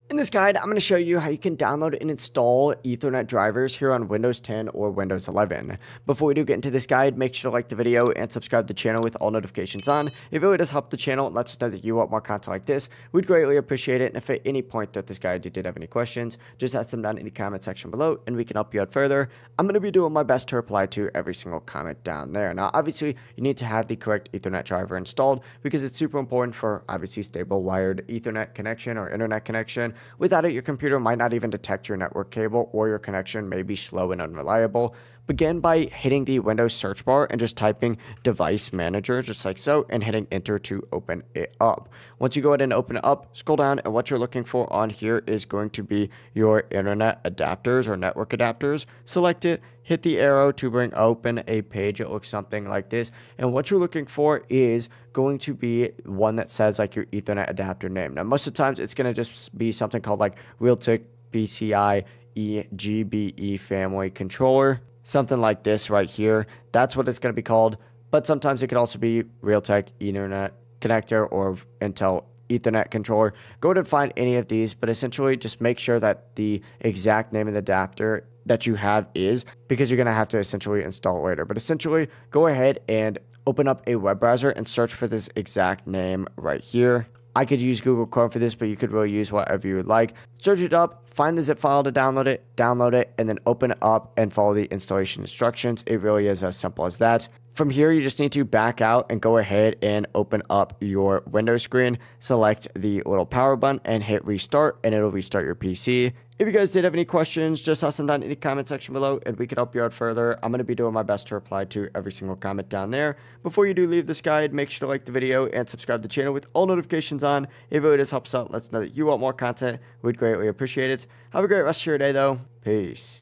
In this guide, I'm going to show you how you can download and install Ethernet drivers here on Windows 10 or Windows 11. Before we do get into this guide, make sure to like the video and subscribe to the channel with all notifications on. It really does help the channel and lets us know that you want more content like this. We'd greatly appreciate it. And if at any point throughout this guide you did have any questions, just ask them down in the comment section below and we can help you out further. I'm going to be doing my best to reply to every single comment down there. Now, obviously, you need to have the correct Ethernet driver installed because it's super important for obviously stable wired Ethernet connection or internet connection. Without it, your computer might not even detect your network cable or your connection may be slow and unreliable. Begin by hitting the Windows search bar and just typing device manager just like so and hitting enter to open it up. Once you go ahead and open it up, scroll down, and what you're looking for on here is going to be your internet adapters or network adapters. Select it, hit the arrow to bring open a page. It looks something like this, and what you're looking for is going to be one that says like your Ethernet adapter name. Now most of the times it's going to just be something called like Realtek PCI eGBE family controller, something like this right here. That's what it's going to be called, but sometimes it could also be Realtek Ethernet connector or Intel Ethernet controller. Go ahead and find any of these, but essentially just make sure that the exact name of the adapter that you have is, because you're going to have to essentially install it later. But essentially, go ahead and open up a web browser and search for this exact name right here. I could use Google Chrome for this, but you could really use whatever you would like. Search it up, find the zip file to download it, and then open it up and follow the installation instructions. It really is as simple as that. From here, you just need to back out and go ahead and open up your Windows screen. Select the little power button and hit restart, and it'll restart your PC. If you guys did have any questions, just toss them down in the comment section below and we can help you out further. I'm going to be doing my best to reply to every single comment down there. Before you do leave this guide, make sure to like the video and subscribe to the channel with all notifications on. It really does help us out. Lets us know that you want more content. We'd greatly appreciate it. Have a great rest of your day though. Peace.